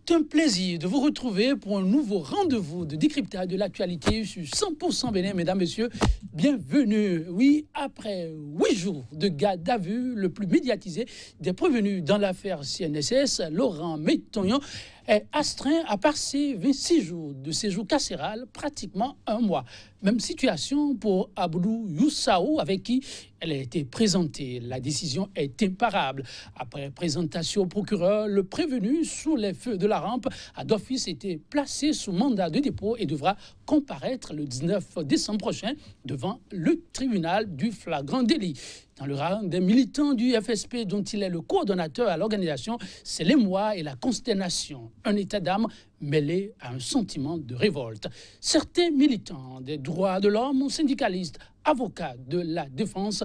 C'est un plaisir de vous retrouver pour un nouveau rendez-vous de décryptage de l'actualité sur 100% Bénin, mesdames, messieurs. Bienvenue. Oui, après 8 jours de garde à vue, le plus médiatisé des prévenus dans l'affaire CNSS, Laurent Métonyon, est astreint à passer 26 jours de séjour carcéral, pratiquement un mois. Même situation pour Aboudou Youssaou, avec qui elle a été présentée. La décision est imparable. Après présentation au procureur, le prévenu, sous les feux de la rampe, a d'office été placé sous mandat de dépôt et devra comparaître le 19 décembre prochain devant le tribunal du flagrant délit. Dans le rang des militants du FSP dont il est le coordonnateur à l'organisation, c'est l'émoi et la consternation. Un état d'âme mêlé à un sentiment de révolte. Certains militants des droits de l'homme, syndicalistes, avocats de la défense,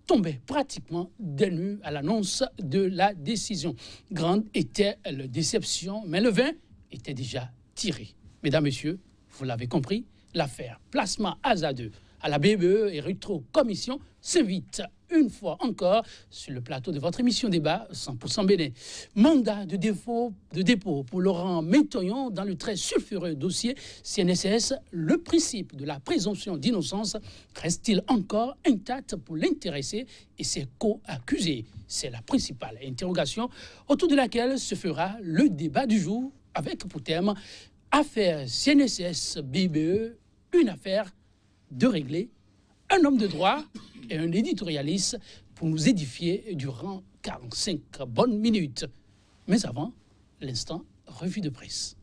tombaient pratiquement des nues à l'annonce de la décision. Grande était la déception, mais le vin était déjà tiré. Mesdames, Messieurs, vous l'avez compris, l'affaire placement ASA2 à la BBE et Rétro-Commission s'invite une fois encore sur le plateau de votre émission débat 100% Bénin. Mandat de dépôt pour Laurent Métonyon dans le très sulfureux dossier CNSS. Le principe de la présomption d'innocence reste-t-il encore intact pour l'intéressé et ses co-accusés? C'est la principale interrogation autour de laquelle se fera le débat du jour avec pour thème affaire CNSS BBE, une affaire de régler, un homme de droit et un éditorialiste pour nous édifier durant 45 bonnes minutes. Mais avant, l'instant revue de presse.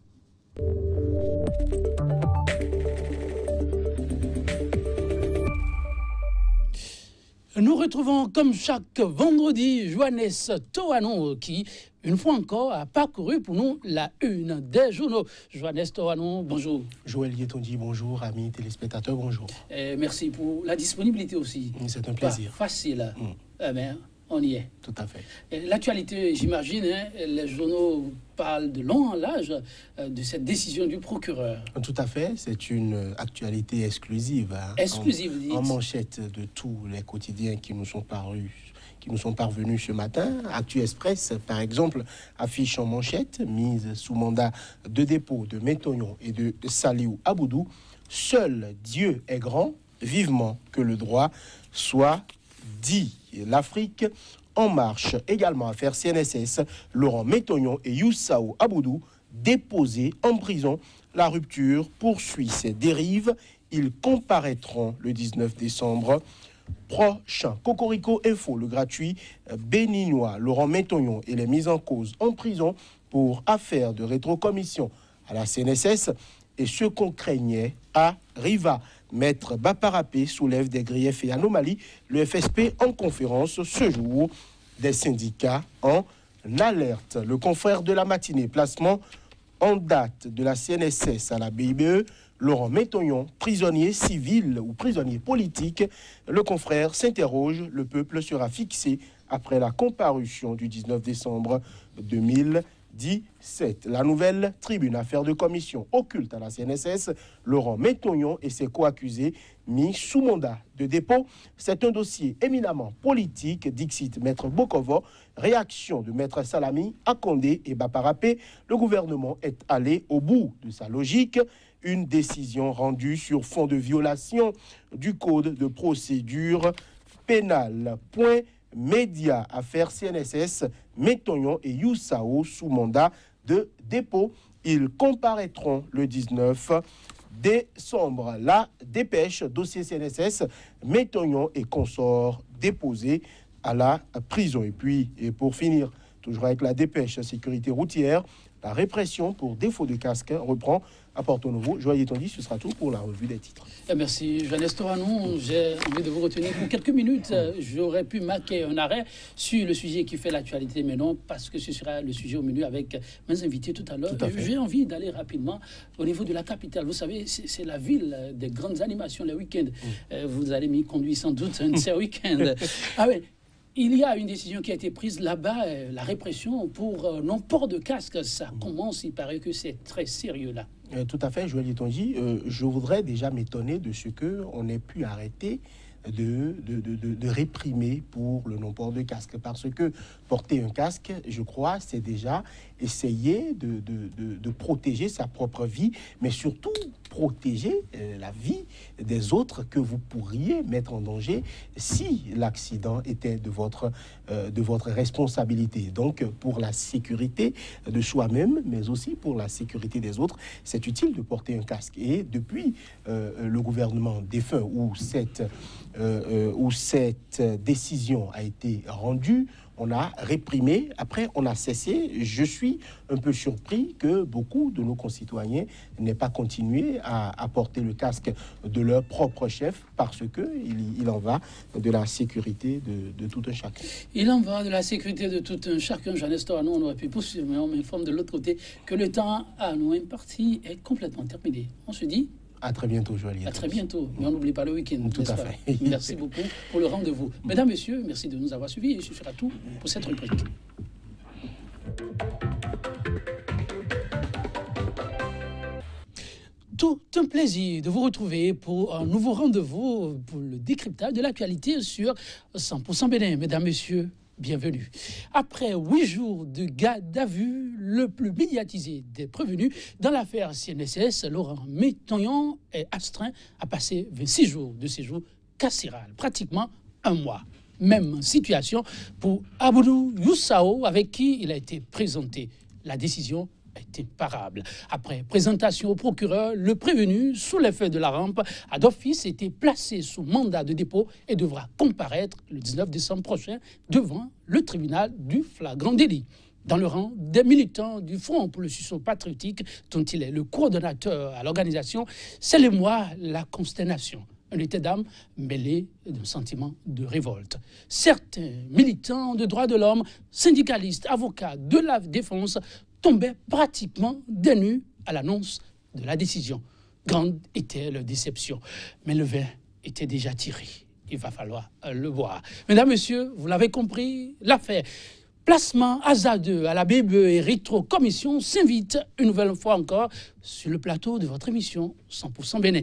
Nous retrouvons comme chaque vendredi Johannes Toanon qui, une fois encore, a parcouru pour nous la une des journaux. Johannes Toanon, bonjour. Joël Yetondi, bonjour. Amis téléspectateurs, bonjour. Merci pour la disponibilité aussi. C'est un plaisir. Pas facile, mais on y est. Tout à fait. L'actualité, j'imagine, les journaux parlent de long en large de cette décision du procureur. Tout à fait. C'est une actualité exclusive. Exclusive, vous dites. En manchette de tous les quotidiens qui nous sont parvenus ce matin. Actu Express, par exemple, affiche en manchette, mise sous mandat de dépôt de Métonyon et de Saliou Aboudou. Seul Dieu est grand, vivement que le droit soit dit. L'Afrique en marche, également affaire CNSS, Laurent Métonyon et Youssaou Aboudou, déposés en prison. La rupture poursuit ses dérives. Ils comparaîtront le 19 décembre prochain. Cocorico Info, le gratuit béninois Laurent Métonyon et les mises en cause en prison pour affaire de rétrocommission à la CNSS et ce qu'on craignait arriva. Maître Baparapé soulève des griefs et anomalies. Le FSP en conférence ce jour, des syndicats en alerte. Le confrère de la matinée, placement en date de la CNSS à la BIBE, Laurent Métonyon, prisonnier civil ou prisonnier politique. Le confrère s'interroge, le peuple sera fixé après la comparution du 19 décembre 2017. La nouvelle tribune, affaire de commission occulte à la CNSS, Laurent Métonyon et ses co-accusés mis sous mandat de dépôt. C'est un dossier éminemment politique, dixit Maître Bokovo. Réaction de Maître Salami, Akondé et Baparapé. Le gouvernement est allé au bout de sa logique. Une décision rendue sur fond de violation du code de procédure pénale. Point. Média, affaire CNSS, Métonyon et Youssaou sous mandat de dépôt. Ils comparaîtront le 19 décembre. La dépêche, dossier CNSS, Métonyon et consorts déposés à la prison. Et puis, pour finir, toujours avec la dépêche sécurité routière, la répression pour défaut de casque reprend à Porto Novo. Joël Yetondi, ce sera tout pour la revue des titres. Merci, Johannes Toanon. J'ai envie de vous retenir pour quelques minutes. J'aurais pu marquer un arrêt sur le sujet qui fait l'actualité, mais non, parce que ce sera le sujet au menu avec mes invités tout à l'heure. J'ai envie d'aller rapidement au niveau de la capitale. Vous savez, c'est la ville des grandes animations les week-ends. Vous allez m'y conduire sans doute un de ces week-ends. Ah oui. Il y a une décision qui a été prise là-bas, la répression pour non-port de casque. Ça commence, il paraît que c'est très sérieux là. Tout à fait, Joël Yetondi. Je voudrais déjà m'étonner de ce qu'on ait pu arrêter de réprimer pour le non-port de casque. Parce que porter un casque, je crois, c'est déjà essayer de protéger sa propre vie, mais surtout protéger la vie des autres que vous pourriez mettre en danger si l'accident était de votre responsabilité. Donc, pour la sécurité de soi-même, mais aussi pour la sécurité des autres, c'est utile de porter un casque. Et depuis le gouvernement défunt où cette décision a été rendue, on a réprimé, après on a cessé. Je suis un peu surpris que beaucoup de nos concitoyens n'aient pas continué à porter le casque de leur propre chef, parce qu'il en va de la sécurité de tout un chacun. Il en va de la sécurité de tout un chacun. Jean Nestor, nous on aurait pu poursuivre, mais on m'informe de l'autre côté que le temps à nous imparti est complètement terminé. On se dit à très bientôt, Joël. À très bientôt. Mais on n'oublie pas le week-end. Tout à fait. Merci beaucoup pour le rendez-vous. Mesdames, Messieurs, merci de nous avoir suivis. Et ce sera tout pour cette rubrique. Tout un plaisir de vous retrouver pour un nouveau rendez-vous pour le décryptage de l'actualité sur 100% Bénin. Mesdames, Messieurs, bienvenue. Après 8 jours de garde à vue, le plus médiatisé des prévenus dans l'affaire CNSS, Laurent Métonyon est astreint à passer 26 jours de séjour carcéral, pratiquement un mois. Même situation pour Aboudou Youssao, avec qui il a été présenté. La décision est imparable. Après présentation au procureur, le prévenu, sous l'effet de la rampe, a d'office été placé sous mandat de dépôt et devra comparaître le 19 décembre prochain devant le tribunal du flagrant délit. Dans le rang des militants du Front pour le sursaut patriotique, dont il est le coordonnateur à l'organisation, c'est le mois la consternation. Un état d'âme mêlé d'un sentiment de révolte. Certains militants de droits de l'homme, syndicalistes, avocats de la défense tombaient pratiquement des nues à l'annonce de la décision. Grande était leur déception. Mais le vin était déjà tiré. Il va falloir le boire. Mesdames, Messieurs, vous l'avez compris, l'affaire placement hasardeux à la BBE et rétro-commission s'invite une nouvelle fois encore sur le plateau de votre émission 100% Bénin.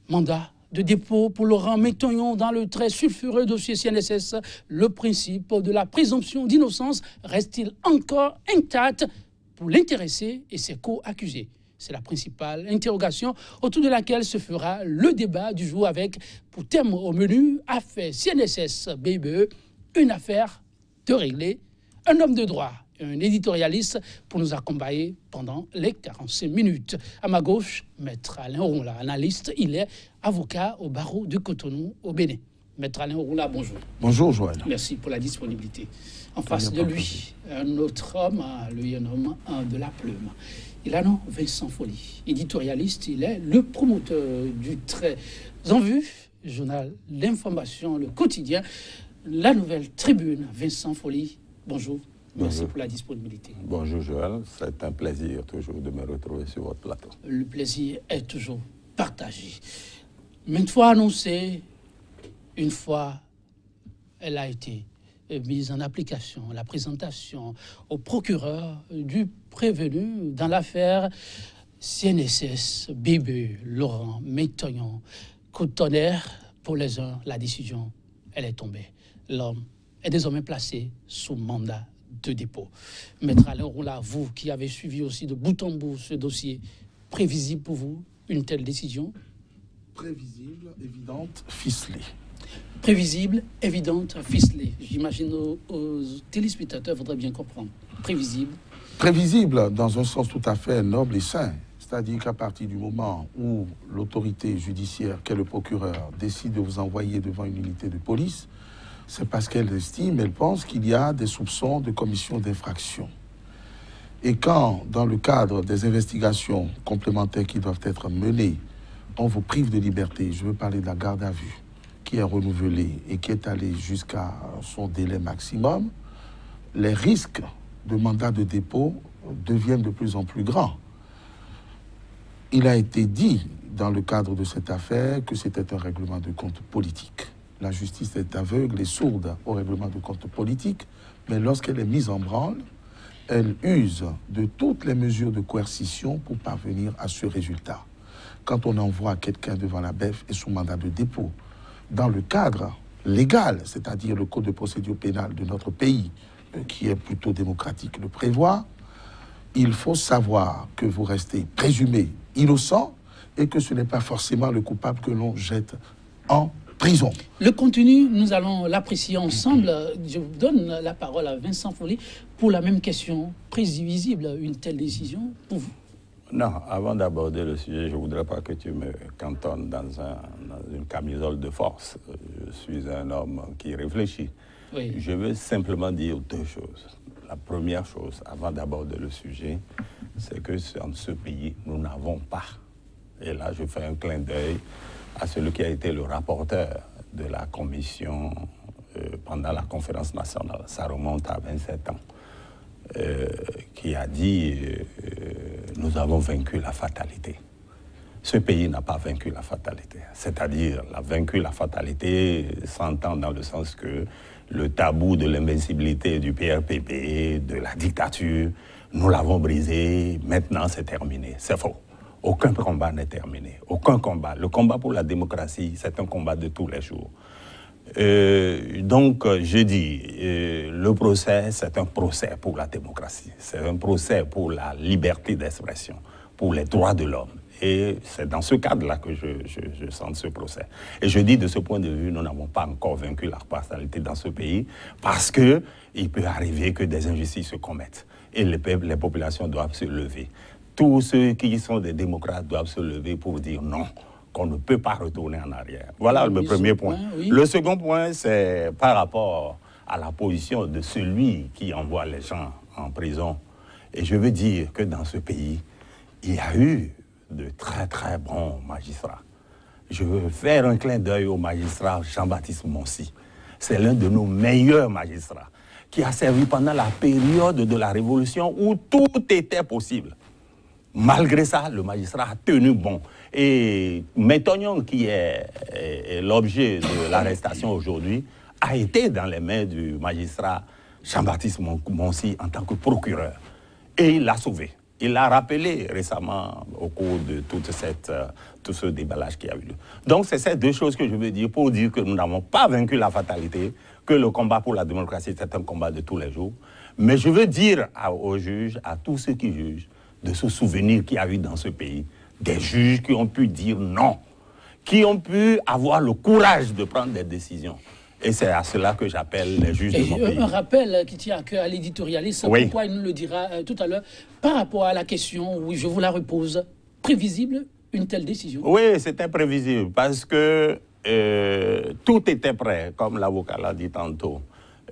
Mandat de dépôt pour Laurent Métonyon dans le très sulfureux dossier CNSS. Le principe de la présomption d'innocence reste-t-il encore intact pour l'intéressé et ses co-accusés? C'est la principale interrogation autour de laquelle se fera le débat du jour avec, pour thème au menu, affaire CNSS BBE, une affaire de régler, un homme de droit et un éditorialiste pour nous accompagner pendant les 45 minutes. À ma gauche, Maître Alain Ronla, analyste, il est avocat au barreau de Cotonou au Bénin. Maître Alain Ronla, bonjour. Bonjour Joël. Merci pour la disponibilité. En face de lui, un autre homme, lui un homme de la plume. Il a nom Vincent Folly, éditorialiste, il est le promoteur du très en vue journal L'Information, le quotidien, la Nouvelle Tribune. Vincent Folly, bonjour. Merci pour la disponibilité. Bonjour Joël, c'est un plaisir toujours de me retrouver sur votre plateau. Le plaisir est toujours partagé. Maintes fois annoncée, une fois elle a été mise en application, la présentation au procureur du prévenu dans l'affaire CNSS, BBE, Laurent Métonyon. Coup de tonnerre pour les uns, la décision, elle est tombée. L'homme est désormais placé sous mandat de dépôt. Maître Alain Ronla, vous qui avez suivi aussi de bout en bout ce dossier, prévisible pour vous une telle décision? Prévisible, évidente, ficelée. Prévisible, évidente, ficelée. J'imagine aux téléspectateurs voudraient bien comprendre. Prévisible. Prévisible dans un sens tout à fait noble et sain. C'est-à-dire qu'à partir du moment où l'autorité judiciaire, qu'est le procureur, décide de vous envoyer devant une unité de police, c'est parce qu'elle estime, elle pense qu'il y a des soupçons de commission d'infraction. Et quand, dans le cadre des investigations complémentaires qui doivent être menées, on vous prive de liberté, je veux parler de la garde à vue, qui est renouvelée et qui est allée jusqu'à son délai maximum, les risques de mandat de dépôt deviennent de plus en plus grands. Il a été dit dans le cadre de cette affaire que c'était un règlement de compte politique. La justice est aveugle et sourde au règlement de compte politique, mais lorsqu'elle est mise en branle, elle use de toutes les mesures de coercition pour parvenir à ce résultat. Quand on envoie quelqu'un devant la BEF et sous mandat de dépôt, dans le cadre légal, c'est-à-dire le code de procédure pénale de notre pays, qui est plutôt démocratique, le prévoit, il faut savoir que vous restez présumé innocent et que ce n'est pas forcément le coupable que l'on jette en prison. Le contenu, nous allons l'apprécier ensemble. Je vous donne la parole à Vincent Folly pour la même question. Prévisible une telle décision pour vous? Non, avant d'aborder le sujet, je ne voudrais pas que tu me cantonnes dans une camisole de force. Je suis un homme qui réfléchit. Oui. Je veux simplement dire deux choses. La première chose, avant d'aborder le sujet, c'est que dans ce pays, nous n'avons pas. Et là, je fais un clin d'œil à celui qui a été le rapporteur de la commission pendant la conférence nationale. Ça remonte à 27 ans. Qui a dit nous avons vaincu la fatalité. Ce pays n'a pas vaincu la fatalité. C'est-à-dire, a vaincu la fatalité, s'entend dans le sens que le tabou de l'invincibilité du PRPP, de la dictature, nous l'avons brisé, maintenant c'est terminé. C'est faux. Aucun combat n'est terminé. Aucun combat. Le combat pour la démocratie, c'est un combat de tous les jours. Donc, je dis, le procès, c'est un procès pour la démocratie. C'est un procès pour la liberté d'expression, pour les droits de l'homme. Et c'est dans ce cadre-là que je sens ce procès. Et je dis, de ce point de vue, nous n'avons pas encore vaincu la partialité dans ce pays parce qu'il peut arriver que des injustices se commettent. Et les populations doivent se lever. Tous ceux qui sont des démocrates doivent se lever pour dire non, qu'on ne peut pas retourner en arrière. Voilà le premier point. Oui. Le second point, c'est par rapport à la position de celui qui envoie les gens en prison. Et je veux dire que dans ce pays, il y a eu de très très bons magistrats. Je veux faire un clin d'œil au magistrat Jean-Baptiste Monsi. C'est l'un de nos meilleurs magistrats qui a servi pendant la période de la Révolution où tout était possible. Malgré ça, le magistrat a tenu bon. Et Métognon, qui est l'objet de l'arrestation aujourd'hui, a été dans les mains du magistrat Jean-Baptiste Monsi en tant que procureur. Et il l'a sauvé. Il l'a rappelé récemment au cours de tout ce déballage qui a eu lieu. Donc, c'est ces deux choses que je veux dire pour dire que nous n'avons pas vaincu la fatalité, que le combat pour la démocratie, c'est un combat de tous les jours. Mais je veux dire aux juges, à tous ceux qui jugent, de se souvenir qu'il y a eu dans ce pays des juges qui ont pu dire non, qui ont pu avoir le courage de prendre des décisions. Et c'est à cela que j'appelle les juges de mon pays. Un rappel qui tient à cœur à l'éditorialiste, oui. Pourquoi il nous le dira tout à l'heure, par rapport à la question, oui, je vous la repose, prévisible une telle décision? Oui, c'était prévisible parce que tout était prêt, comme l'avocat l'a dit tantôt.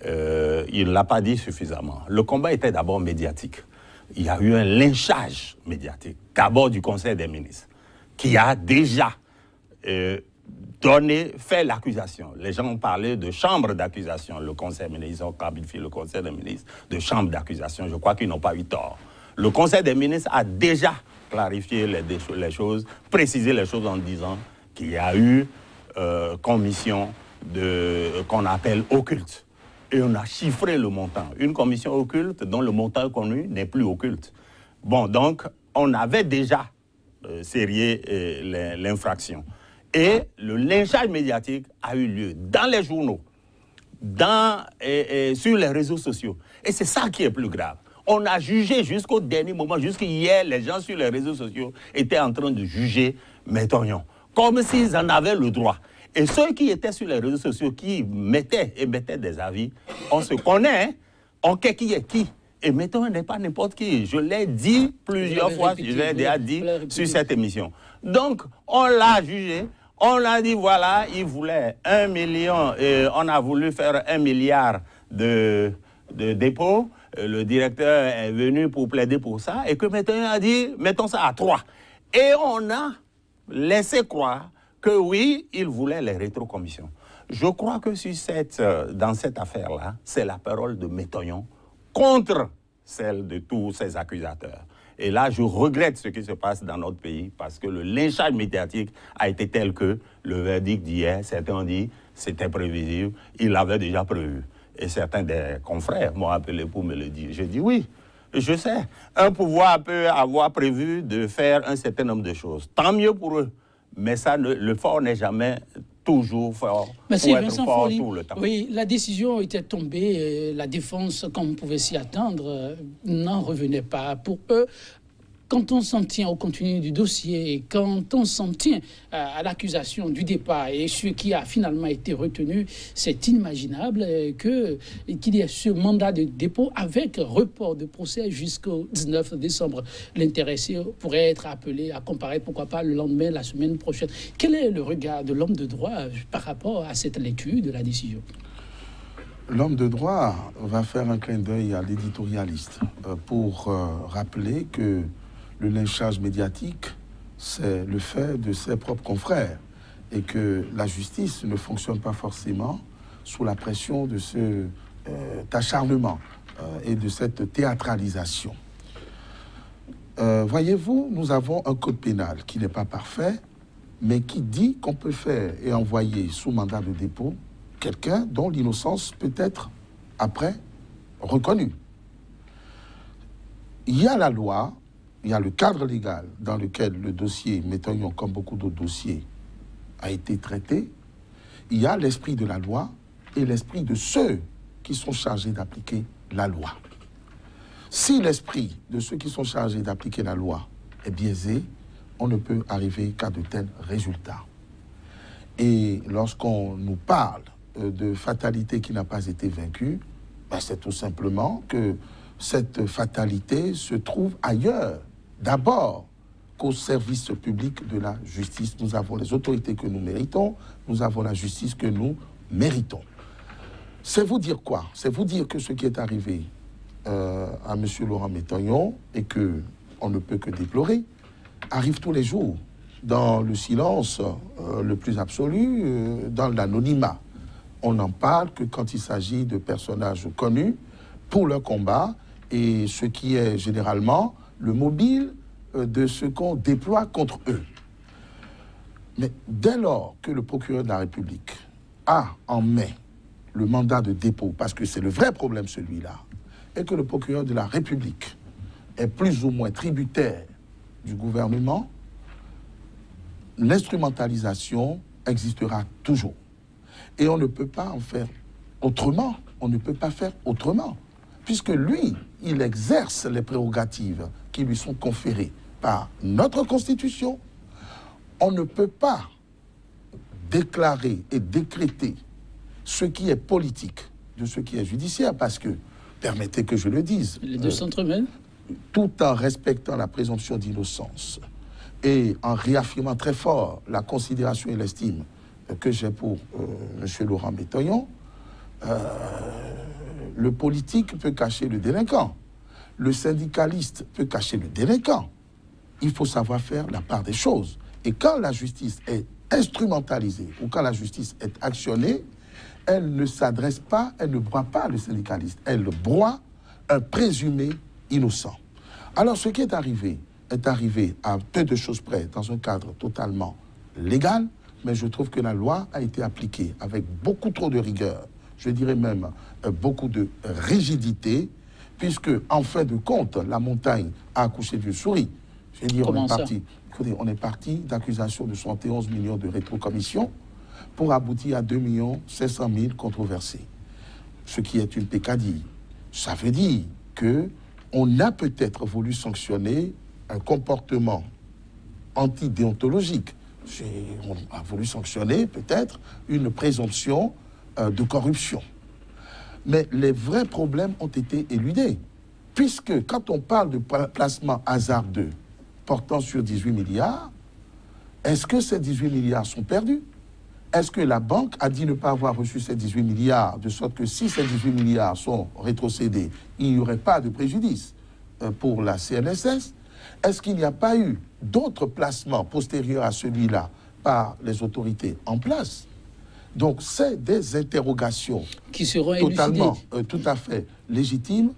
Il ne l'a pas dit suffisamment. Le combat était d'abord médiatique. Il y a eu un lynchage médiatique, d'abord du Conseil des ministres, qui a déjà fait l'accusation. Les gens ont parlé de chambre d'accusation. Le Conseil des ministres, ils ont qualifié le Conseil des ministres de chambre d'accusation. Je crois qu'ils n'ont pas eu tort. Le Conseil des ministres a déjà clarifié les choses, précisé les choses en disant qu'il y a eu commission qu'on appelle occulte. Et on a chiffré le montant. Une commission occulte dont le montant connu n'est plus occulte. Bon, donc, on avait déjà sérié l'infraction. Et le lynchage médiatique a eu lieu dans les journaux, sur les réseaux sociaux. Et c'est ça qui est plus grave. On a jugé jusqu'au dernier moment, jusqu'hier, les gens sur les réseaux sociaux étaient en train de juger Métognon, comme s'ils en avaient le droit. Et ceux qui étaient sur les réseaux sociaux, qui mettaient des avis, on se connaît, hein? On sait qui est qui. Et Métognon n'est pas n'importe qui. Je l'ai dit plusieurs fois, je l'ai déjà dit sur cette émission. Donc, on l'a jugé, on l'a dit, voilà, il voulait 1 million, et on a voulu faire 1 milliard de dépôts. Le directeur est venu pour plaider pour ça, et que Métognon a dit, mettons ça à 3. Et on a laissé croire que oui, il voulait les rétrocommissions. Je crois que dans cette affaire-là, c'est la parole de Métognon contre celle de tous ses accusateurs. Et là, je regrette ce qui se passe dans notre pays parce que le lynchage médiatique a été tel que le verdict d'hier, certains ont dit c'était prévisible, il l'avait déjà prévu. Et certains des confrères m'ont appelé pour me le dire. J'ai dit oui, je sais. Un pouvoir peut avoir prévu de faire un certain nombre de choses. Tant mieux pour eux. Mais ça, le fort n'est jamais toujours fort, Merci, pour être Vincent fort Folli. tout le temps. Oui, la décision était tombée, la défense, comme on pouvait s'y attendre, n'en revenait pas. Pour eux, quand on s'en tient au contenu du dossier et quand on s'en tient à l'accusation du départ et ce qui a finalement été retenu, c'est inimaginable qu'il y ait ce mandat de dépôt avec report de procès jusqu'au 19 décembre. L'intéressé pourrait être appelé à comparaître, pourquoi pas, le lendemain, la semaine prochaine. Quel est le regard de l'homme de droit par rapport à cette lecture de la décision? L'homme de droit va faire un clin d'œil à l'éditorialiste pour rappeler que le lynchage médiatique, c'est le fait de ses propres confrères et que la justice ne fonctionne pas forcément sous la pression de cet acharnement et de cette théâtralisation. Voyez-vous, nous avons un code pénal qui n'est pas parfait, mais qui dit qu'on peut faire et envoyer sous mandat de dépôt quelqu'un dont l'innocence peut être, après, reconnue. Il y a la loi, il y a le cadre légal dans lequel le dossier Métognon, comme beaucoup d'autres dossiers, a été traité. Il y a l'esprit de la loi et l'esprit de ceux qui sont chargés d'appliquer la loi. Si l'esprit de ceux qui sont chargés d'appliquer la loi est biaisé, on ne peut arriver qu'à de tels résultats. Et lorsqu'on nous parle de fatalité qui n'a pas été vaincue, ben c'est tout simplement que cette fatalité se trouve ailleurs. D'abord qu'au service public de la justice. Nous avons les autorités que nous méritons, nous avons la justice que nous méritons. C'est vous dire quoi? C'est vous dire que ce qui est arrivé à M. Laurent Métognon, et qu'on ne peut que déplorer, arrive tous les jours, dans le silence le plus absolu, dans l'anonymat. On n'en parle que quand il s'agit de personnages connus pour leur combat, et ce qui est généralement le mobile de ce qu'on déploie contre eux. Mais dès lors que le procureur de la République a en main le mandat de dépôt, parce que c'est le vrai problème celui-là, et que le procureur de la République est plus ou moins tributaire du gouvernement, l'instrumentalisation existera toujours. Et on ne peut pas en faire autrement, on ne peut pas faire autrement, puisque lui, il exerce les prérogatives qui lui sont conférées par notre Constitution. On ne peut pas déclarer et décréter ce qui est politique de ce qui est judiciaire, parce que, permettez que je le dise, les deux s'entremêlent, tout en respectant la présomption d'innocence et en réaffirmant très fort la considération et l'estime que j'ai pour M. Laurent Métognon, le politique peut cacher le délinquant, le syndicaliste peut cacher le délinquant. Il faut savoir faire la part des choses. Et quand la justice est instrumentalisée ou quand la justice est actionnée, elle ne s'adresse pas, elle ne broie pas le syndicaliste, elle broie un présumé innocent. Alors ce qui est arrivé à peu de choses près, dans un cadre totalement légal, mais je trouve que la loi a été appliquée avec beaucoup trop de rigueur, je dirais même beaucoup de rigidité, puisque en fin de compte, la montagne a accouché d'une souris. Je veux dire, on est parti d'accusations de 71 millions de rétrocommissions pour aboutir à 2 500 000 controversés. Ce qui est une pécadille. Ça veut dire qu'on a peut-être voulu sanctionner un comportement antidéontologique. On a voulu sanctionner peut-être une présomption de corruption. Mais les vrais problèmes ont été éludés. Puisque quand on parle de placement hasardeux portant sur 18 milliards, est-ce que ces 18 milliards sont perdus? Est-ce que la banque a dit ne pas avoir reçu ces 18 milliards, de sorte que si ces 18 milliards sont rétrocédés, il n'y aurait pas de préjudice pour la CNSS? Est-ce qu'il n'y a pas eu d'autres placements postérieurs à celui-là par les autorités en place? Donc, c'est des interrogations qui seront totalement, tout à fait légitimes,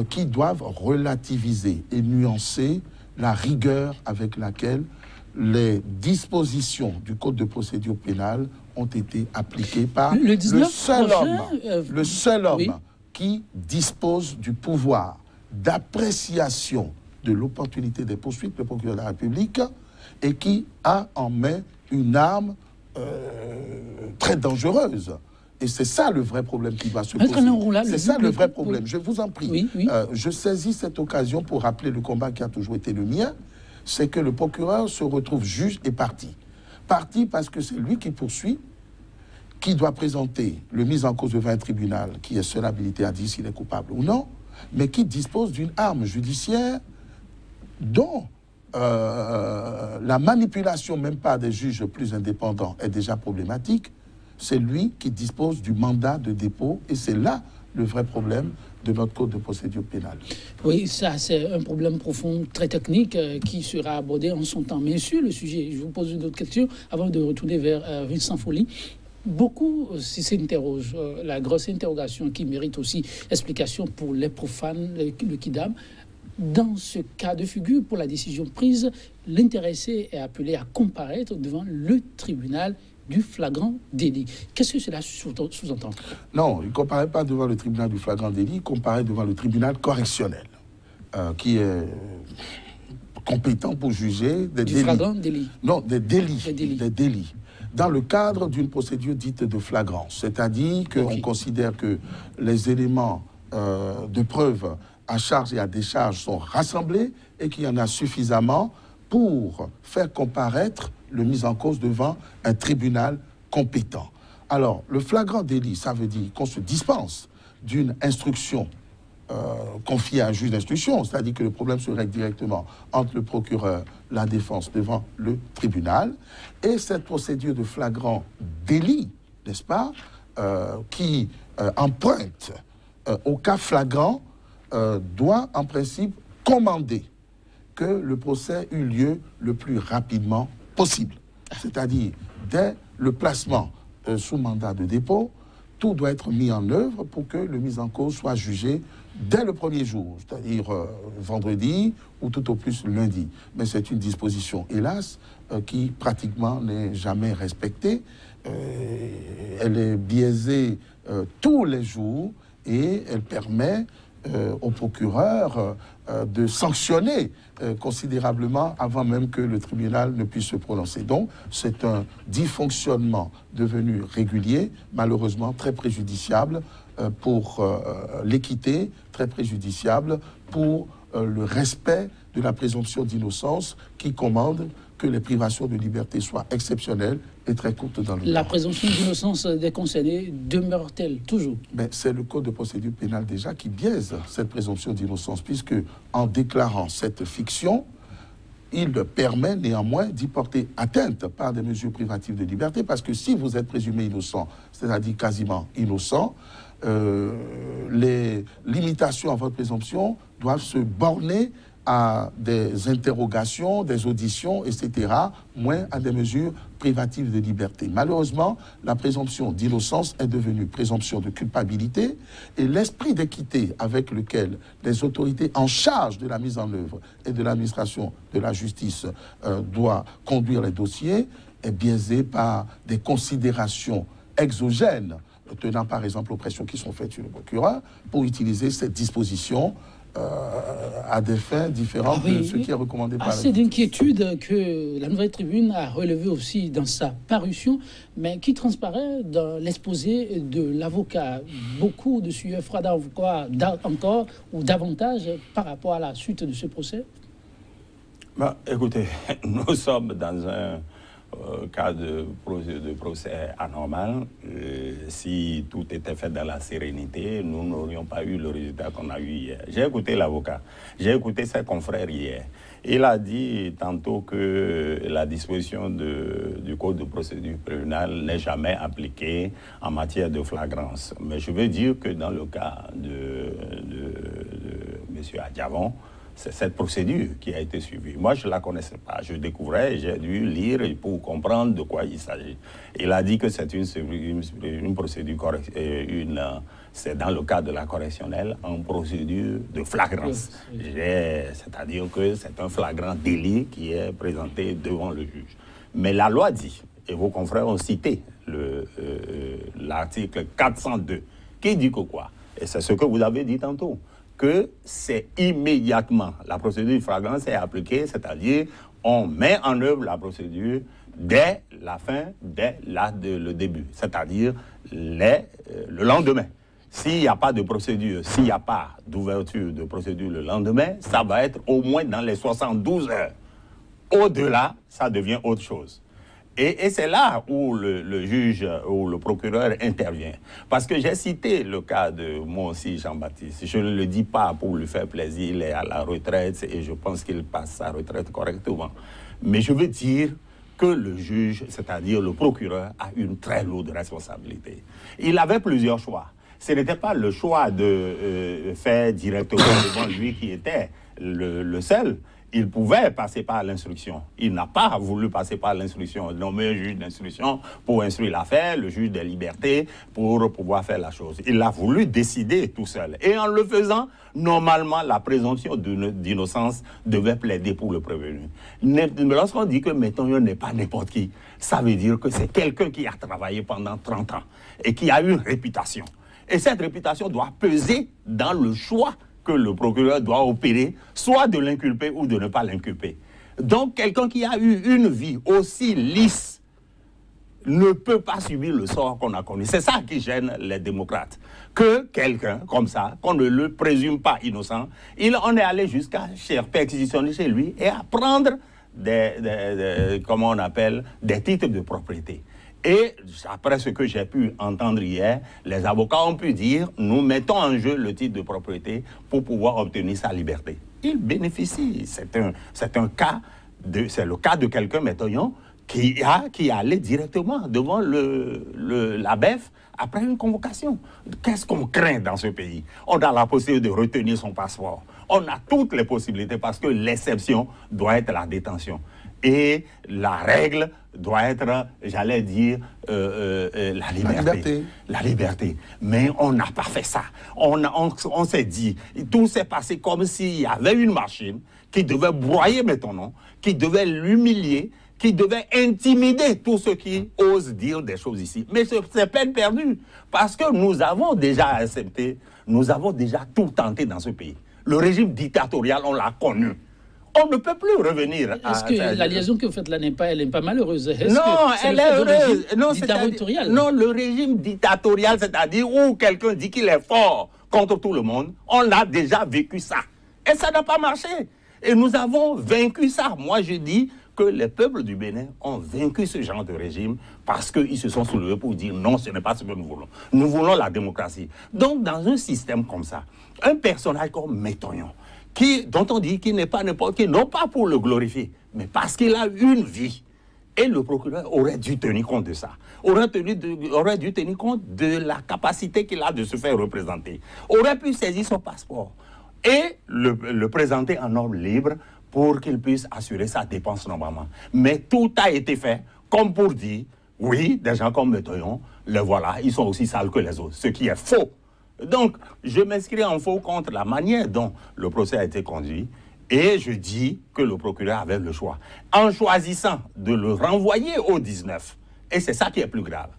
qui doivent relativiser et nuancer la rigueur avec laquelle les dispositions du Code de procédure pénale ont été appliquées par le seul homme oui, qui dispose du pouvoir d'appréciation de l'opportunité des poursuites, le procureur de la République, et qui a en main une arme très dangereuse. Et c'est ça le vrai problème qui va se poser. C'est ça le vrai problème. Je vous en prie. Oui, oui. Je saisis cette occasion pour rappeler le combat qui a toujours été le mien. C'est que le procureur se retrouve juge et partie. Partie parce que c'est lui qui poursuit, qui doit présenter le mis en cause devant un tribunal qui est seul habilité à dire s'il est coupable ou non, mais qui dispose d'une arme judiciaire dont la manipulation, même pas des juges plus indépendants, est déjà problématique. C'est lui qui dispose du mandat de dépôt et c'est là le vrai problème de notre code de procédure pénale. Oui, ça c'est un problème profond, très technique, qui sera abordé en son temps. Mais sur le sujet, je vous pose une autre question avant de retourner vers Vincent Folly. Beaucoup s'interrogent, la grosse interrogation qui mérite aussi explication pour les profanes, le kidam. Dans ce cas de figure, pour la décision prise, l'intéressé est appelé à comparaître devant le tribunal du flagrant délit. Qu'est-ce que cela sous-entend? Non, il ne comparaît pas devant le tribunal du flagrant délit, il comparaît devant le tribunal correctionnel, qui est compétent pour juger des délits. Flagrant délit? Non, des délits. Des délits. Dans le cadre d'une procédure dite de flagrance, c'est-à-dire qu'on considère que les éléments de preuve à charge et à décharge sont rassemblés et qu'il y en a suffisamment pour faire comparaître le mis en cause devant un tribunal compétent. Alors, le flagrant délit, ça veut dire qu'on se dispense d'une instruction confiée à un juge d'instruction, c'est-à-dire que le problème se règle directement entre le procureur, la défense devant le tribunal, et cette procédure de flagrant délit, n'est-ce pas, qui emprunte au cas flagrant, doit en principe commander que le procès eut lieu le plus rapidement possible. C'est-à-dire, dès le placement sous mandat de dépôt, tout doit être mis en œuvre pour que le mis en cause soit jugé dès le premier jour, c'est-à-dire vendredi ou tout au plus lundi. Mais c'est une disposition, hélas, qui pratiquement n'est jamais respectée. Elle est biaisée tous les jours et elle permet au procureur de sanctionner considérablement avant même que le tribunal ne puisse se prononcer. Donc, c'est un dysfonctionnement devenu régulier, malheureusement très préjudiciable pour l'équité, très préjudiciable pour le respect de la présomption d'innocence qui commande que les privations de liberté soient exceptionnelles et très courtes dans le temps. La présomption d'innocence des concernés demeure-t-elle toujours? Mais c'est le code de procédure pénale déjà qui biaise cette présomption d'innocence, puisque en déclarant cette fiction, il permet néanmoins d'y porter atteinte par des mesures privatives de liberté, parce que si vous êtes présumé innocent, c'est-à-dire quasiment innocent, les limitations à votre présomption doivent se borner à des interrogations, des auditions, etc., moins à des mesures privatives de liberté. Malheureusement, la présomption d'innocence est devenue présomption de culpabilité et l'esprit d'équité avec lequel les autorités en charge de la mise en œuvre et de l'administration de la justice doivent conduire les dossiers est biaisé par des considérations exogènes, tenant par exemple aux pressions qui sont faites sur le procureur pour utiliser cette disposition à des fins différentes de ce qui est recommandé par assez d'inquiétude que la Nouvelle Tribune a relevé aussi dans sa parution, mais qui transparaît dans l'exposé de l'avocat. Beaucoup de sueurs froides encore ou davantage par rapport à la suite de ce procès? Écoutez, nous sommes dans un cas de procès anormal. Si tout était fait dans la sérénité, nous n'aurions pas eu le résultat qu'on a eu hier. J'ai écouté l'avocat, j'ai écouté ses confrères hier. Il a dit tantôt que la disposition du code de procédure pénale n'est jamais appliquée en matière de flagrance. Mais je veux dire que dans le cas de M. Adjavon, c'est cette procédure qui a été suivie. Moi, je ne la connaissais pas. Je découvrais, j'ai dû lire pour comprendre de quoi il s'agit. Il a dit que c'est une procédure c'est dans le cadre de la correctionnelle, une procédure de flagrance. C'est-à-dire que c'est un flagrant délit qui est présenté devant le juge. Mais la loi dit, et vos confrères ont cité l'article 402, qui dit que quoi? Et c'est ce que vous avez dit tantôt, que c'est immédiatement, la procédure de flagrance est appliquée, c'est-à-dire on met en œuvre la procédure dès la fin dès le début, c'est-à-dire le lendemain. S'il n'y a pas de procédure, s'il n'y a pas d'ouverture de procédure le lendemain, ça va être au moins dans les 72 heures. Au-delà, ça devient autre chose. Et c'est là où le juge ou le procureur intervient. Parce que j'ai cité le cas de moi aussi, Jean-Baptiste. Je ne le dis pas pour lui faire plaisir, il est à la retraite et je pense qu'il passe sa retraite correctement. Mais je veux dire que le juge, c'est-à-dire le procureur, a une très lourde responsabilité. Il avait plusieurs choix. Ce n'était pas le choix de faire directement devant lui qui était le seul. Il pouvait passer par l'instruction. Il n'a pas voulu passer par l'instruction. Nommer un juge d'instruction pour instruire l'affaire, le juge des libertés, pour pouvoir faire la chose. Il a voulu décider tout seul. Et en le faisant, normalement, la présomption d'innocence devait plaider pour le prévenu. Lorsqu'on dit que Métonnion n'est pas n'importe qui, ça veut dire que c'est quelqu'un qui a travaillé pendant 30 ans et qui a une réputation. Et cette réputation doit peser dans le choix que le procureur doit opérer, soit de l'inculper ou de ne pas l'inculper. Donc, quelqu'un qui a eu une vie aussi lisse ne peut pas subir le sort qu'on a connu. C'est ça qui gêne les démocrates. Que quelqu'un comme ça, qu'on ne le présume pas innocent, on est allé jusqu'à perquisitionner chez lui et à prendre comment on appelle, des titres de propriété. Et après ce que j'ai pu entendre hier, les avocats ont pu dire, nous mettons en jeu le titre de propriété pour pouvoir obtenir sa liberté. Il bénéficie. C'est le cas de quelqu'un, Métonnion, qui allait directement devant la BEF après une convocation. Qu'est-ce qu'on craint dans ce pays? On a la possibilité de retenir son passeport. On a toutes les possibilités parce que l'exception doit être la détention. Et la règle doit être, j'allais dire, la liberté. La liberté. Mais on n'a pas fait ça. On s'est dit, tout s'est passé comme s'il y avait une machine qui devait broyer Métonnion, qui devait l'humilier, qui devait intimider tous ceux qui osent dire des choses ici. Mais c'est peine perdue, parce que nous avons déjà accepté, nous avons déjà tout tenté dans ce pays. Le régime dictatorial, on l'a connu. On ne peut plus revenir à... Est-ce que la liaison que vous faites là n'est pas malheureuse? Non, elle est heureuse. Non, le régime dictatorial, c'est-à-dire où quelqu'un dit qu'il est fort contre tout le monde, on a déjà vécu ça. Et ça n'a pas marché. Et nous avons vaincu ça. Moi, je dis que les peuples du Bénin ont vaincu ce genre de régime parce qu'ils se sont soulevés pour dire non, ce n'est pas ce que nous voulons. Nous voulons la démocratie. Donc, dans un système comme ça, un personnage comme Métonnion, dont on dit qu'il n'est pas n'importe qui, non pas pour le glorifier, mais parce qu'il a une vie. Et le procureur aurait dû tenir compte de ça. Aurait dû tenir compte de la capacité qu'il a de se faire représenter. Aurait pu saisir son passeport et le présenter en homme libre pour qu'il puisse assurer sa dépense normalement. Mais tout a été fait comme pour dire, oui, des gens comme Métonnion, le voilà, ils sont aussi sales que les autres, ce qui est faux. Donc, je m'inscris en faux contre la manière dont le procès a été conduit et je dis que le procureur avait le choix. En choisissant de le renvoyer au 19, et c'est ça qui est plus grave,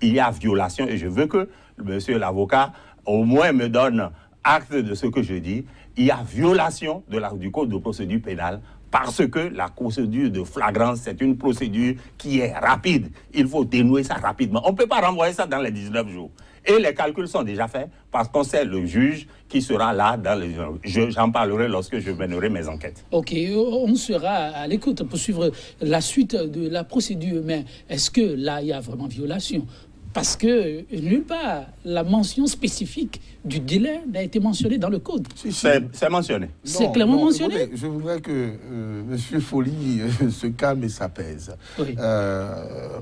il y a violation et je veux que monsieur l'avocat au moins me donne acte de ce que je dis, il y a violation du code de procédure pénale parce que la procédure de flagrance, c'est une procédure qui est rapide. Il faut dénouer ça rapidement. On ne peut pas renvoyer ça dans les 19 jours. Et les calculs sont déjà faits parce qu'on sait le juge qui sera là dans les... J'en parlerai lorsque je mènerai mes enquêtes. Ok, on sera à l'écoute pour suivre la suite de la procédure. Mais est-ce que là, il y a vraiment violation? Parce que nulle part, la mention spécifique du délai n'a été mentionnée dans le code. C'est mentionné. C'est clairement mentionné. Écoutez, je voudrais que M. Folly se calme et s'apaise. Oui.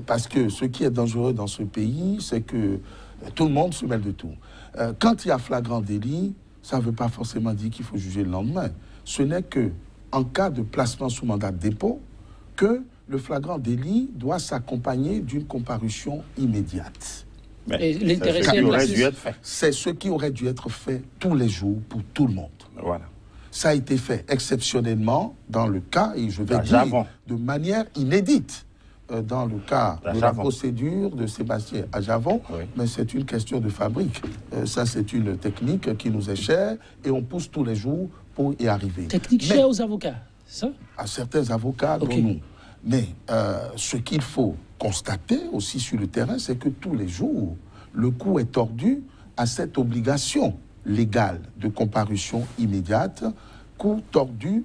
Parce que ce qui est dangereux dans ce pays, c'est que tout le monde se mêle de tout. Quand il y a flagrant délit, ça ne veut pas forcément dire qu'il faut juger le lendemain. Ce n'est qu'en cas de placement sous mandat de dépôt que le flagrant délit doit s'accompagner d'une comparution immédiate. C'est ce qui aurait dû être fait tous les jours pour tout le monde. Voilà. Ça a été fait exceptionnellement dans le cas, et je vais dire de manière inédite, dans le cas de la procédure de Sébastien Adjavon, oui. Mais c'est une question de fabrique. Ça, c'est une technique qui nous est chère et on pousse tous les jours pour y arriver. Technique chère aux avocats, ça? À certains avocats, dont nous. Mais ce qu'il faut constaté aussi sur le terrain, c'est que tous les jours, le cou est tordu à cette obligation légale de comparution immédiate, cou tordu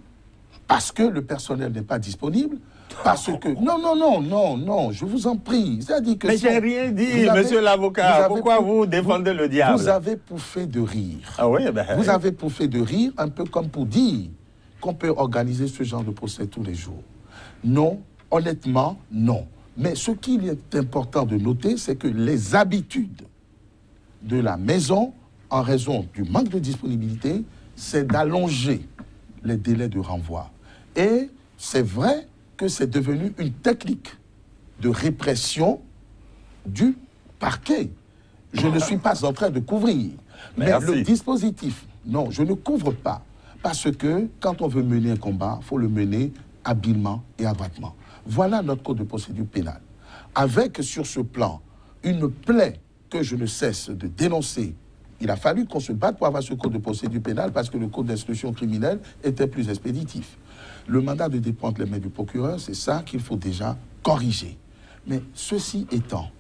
parce que le personnel n'est pas disponible, parce que... Non, je vous en prie. C'est-à-dire que... Mais j'ai rien dit, monsieur l'avocat. Pourquoi vous défendez le diable? Vous avez pouffé de rire. Ah oui, Vous avez pouffé de rire, un peu comme pour dire qu'on peut organiser ce genre de procès tous les jours. Non, honnêtement, non. Mais ce qu'il est important de noter, c'est que les habitudes de la maison, en raison du manque de disponibilité, c'est d'allonger les délais de renvoi. Et c'est vrai que c'est devenu une technique de répression du parquet. Je ne suis pas en train de couvrir. Mais le dispositif, non, je ne couvre pas. Parce que quand on veut mener un combat, il faut le mener habilement et adroitement. Voilà notre code de procédure pénale. Avec, sur ce plan, une plaie que je ne cesse de dénoncer. Il a fallu qu'on se batte pour avoir ce code de procédure pénale parce que le code d'instruction criminelle était plus expéditif. Le mandat de dépôt entre les mains du procureur, c'est ça qu'il faut déjà corriger. Mais ceci étant,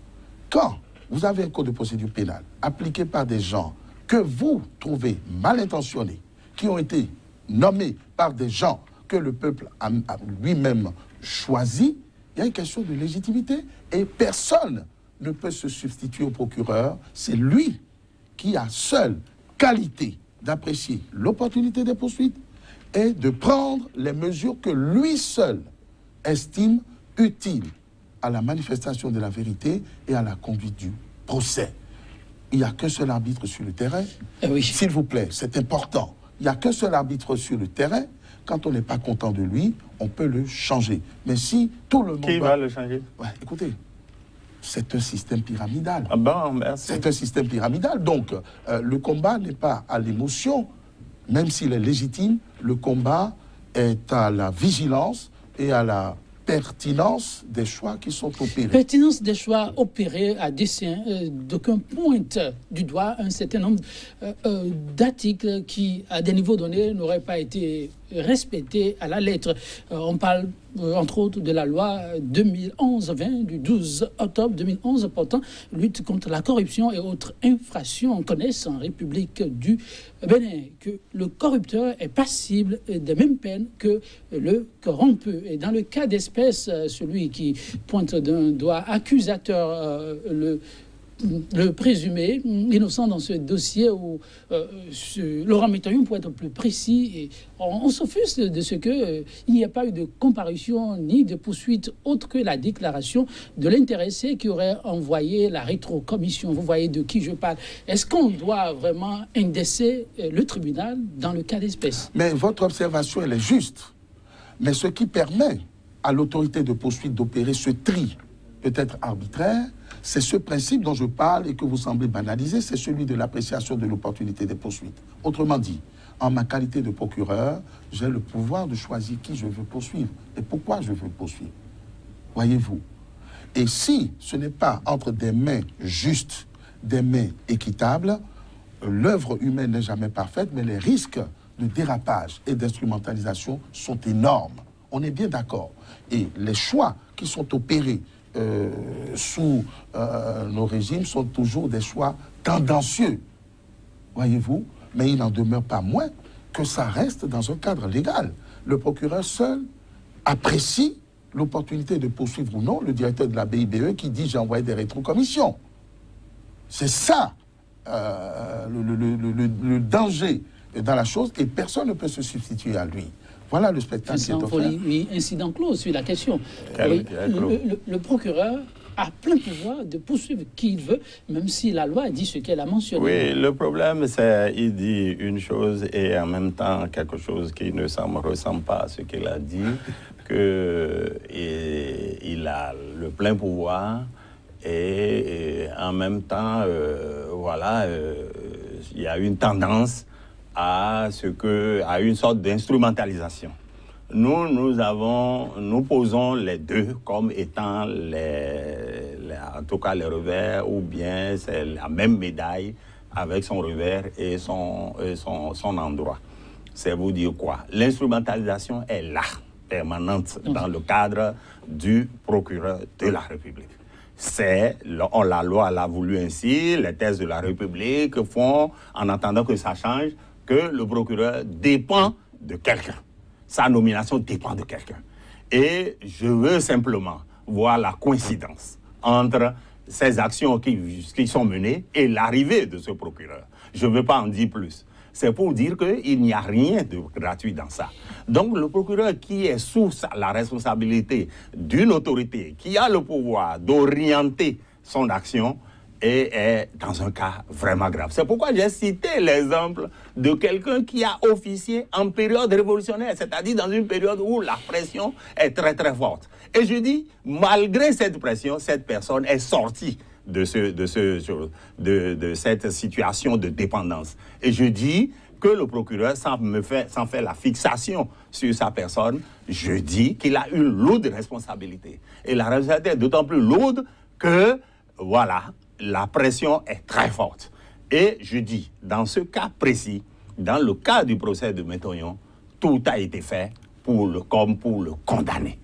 quand vous avez un code de procédure pénale appliqué par des gens que vous trouvez mal intentionnés, qui ont été nommés par des gens que le peuple a lui-même choisi, il y a une question de légitimité et personne ne peut se substituer au procureur. C'est lui qui a seule qualité d'apprécier l'opportunité des poursuites et de prendre les mesures que lui seul estime utiles à la manifestation de la vérité et à la conduite du procès. Il n'y a qu'un seul arbitre sur le terrain. Oui. S'il vous plaît, c'est important. Il n'y a qu'un seul arbitre sur le terrain. Quand on n'est pas content de lui, on peut le changer. Mais si tout le monde... Qui va le changer? Ouais, écoutez, c'est un système pyramidal. Ah bon, merci. C'est un système pyramidal. Donc, le combat n'est pas à l'émotion, même s'il est légitime. Le combat est à la vigilance et à la pertinence des choix qui sont opérés. Pertinence des choix opérés à dessein, d'aucun pointe du doigt un certain nombre d'articles qui, à des niveaux donnés, n'auraient pas été respectés à la lettre. On parle, entre autres, de la loi 2011-20 du 12 octobre 2011 portant lutte contre la corruption et autres infractions. On connaît en République du Bénin que le corrupteur est passible des mêmes peines que le corrompu. Et dans le cas d'espèce, celui qui pointe d'un doigt accusateur le présumé innocent dans ce dossier où Laurent Métoyon, pour être plus précis, et on s'offusque de ce qu'il n'y a pas eu de comparution ni de poursuite autre que la déclaration de l'intéressé qui aurait envoyé la rétrocommission. Vous voyez de qui je parle. Est-ce qu'on doit vraiment indexer le tribunal dans le cas d'espèce? Mais votre observation, elle est juste. Mais ce qui permet à l'autorité de poursuite d'opérer ce tri, peut-être arbitraire, c'est ce principe dont je parle et que vous semblez banaliser, c'est celui de l'appréciation de l'opportunité des poursuites. Autrement dit, en ma qualité de procureur, j'ai le pouvoir de choisir qui je veux poursuivre et pourquoi je veux poursuivre. Voyez-vous? Et si ce n'est pas entre des mains justes, des mains équitables, l'œuvre humaine n'est jamais parfaite, mais les risques de dérapage et d'instrumentalisation sont énormes. On est bien d'accord. Et les choix qui sont opérés sous nos régimes sont toujours des choix tendancieux, voyez-vous, mais il n'en demeure pas moins que ça reste dans un cadre légal. Le procureur seul apprécie l'opportunité de poursuivre ou non le directeur de la BIBE qui dit « j'ai envoyé des rétrocommissions ». C'est ça le danger dans la chose et personne ne peut se substituer à lui. Voilà le spectacle qui est offert. Oui, incident clos sur la question. Oui, le procureur a plein pouvoir de poursuivre qui il veut, même si la loi dit ce qu'elle a mentionné. Oui, le problème, c'est qu'il dit une chose et en même temps quelque chose qui ne ressemble pas à ce qu'il a dit, qu'il a le plein pouvoir et en même temps, voilà, il y a une tendance à une sorte d'instrumentalisation. Nous posons les deux comme étant en tout cas les revers, ou bien c'est la même médaille avec son revers et son endroit. C'est vous dire quoi? L'instrumentalisation est là. permanente dans le cadre du procureur de la République. La loi l'a voulu ainsi, les thèses de la République font, en attendant que ça change, que le procureur dépend de quelqu'un. Sa nomination dépend de quelqu'un. Et je veux simplement voir la coïncidence entre ces actions qui sont menées et l'arrivée de ce procureur. Je ne veux pas en dire plus. C'est pour dire qu'il n'y a rien de gratuit dans ça. Donc le procureur qui est sous la responsabilité d'une autorité, qui a le pouvoir d'orienter son action, est dans un cas vraiment grave. C'est pourquoi j'ai cité l'exemple de quelqu'un qui a officié en période révolutionnaire, c'est-à-dire dans une période où la pression est très très forte. Et je dis, malgré cette pression, cette personne est sortie de cette situation de dépendance. Et je dis que le procureur, sans faire la fixation sur sa personne, je dis qu'il a une lourde responsabilité. Et la responsabilité est d'autant plus lourde que, voilà, la pression est très forte. Et je dis, dans ce cas précis, dans le cas du procès de Métonyon, tout a été fait comme pour le condamner.